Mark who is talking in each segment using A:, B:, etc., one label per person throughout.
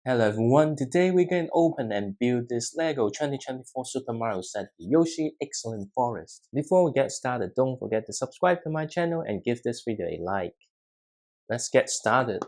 A: Hello everyone, today we're going to open and build this LEGO 2024 Super Mario set, the Yoshi Excellent Forest. Before we get started, don't forget to subscribe to my channel and give this video a like. Let's get started.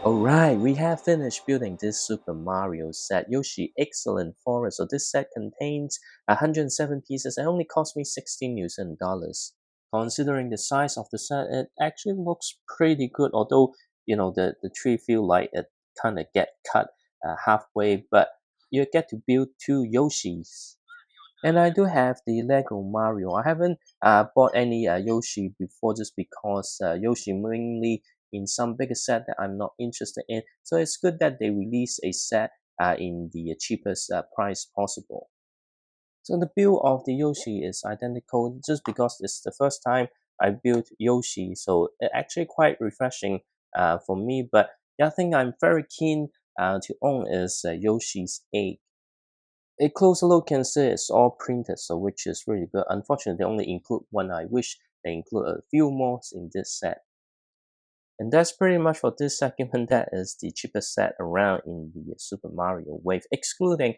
A: Alright, we have finished building this Super Mario set, Yoshi Excellent Forest. So this set contains 107 pieces and only cost me 16 New dollars. Considering the size of the set, it actually looks pretty good, although, the tree feel like it kind of get cut halfway, but you get to build two Yoshis. And I do have the Lego Mario. I haven't bought any Yoshi before just because Yoshi mainly in some bigger set that I'm not interested in. So it's good that they release a set in the cheapest price possible. So the build of the Yoshi is identical just because it's the first time I built Yoshi. So it actually quite refreshing for me. But the other thing I'm very keen to own is Yoshi's Egg. A closer look can see it's all printed, so which is really good. Unfortunately, they only include one. I wish they include a few more in this set. And that's pretty much for this segment. That is the cheapest set around in the Super Mario Wave, excluding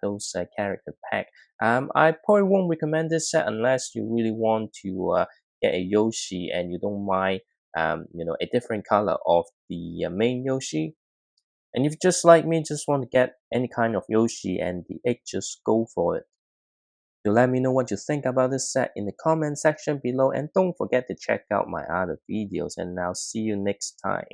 A: those character pack. I probably won't recommend this set unless you really want to get a Yoshi and you don't mind, a different color of the main Yoshi. And if just like me, just want to get any kind of Yoshi and the egg, just go for it. Do let me know what you think about this set in the comment section below, and don't forget to check out my other videos, and I'll see you next time.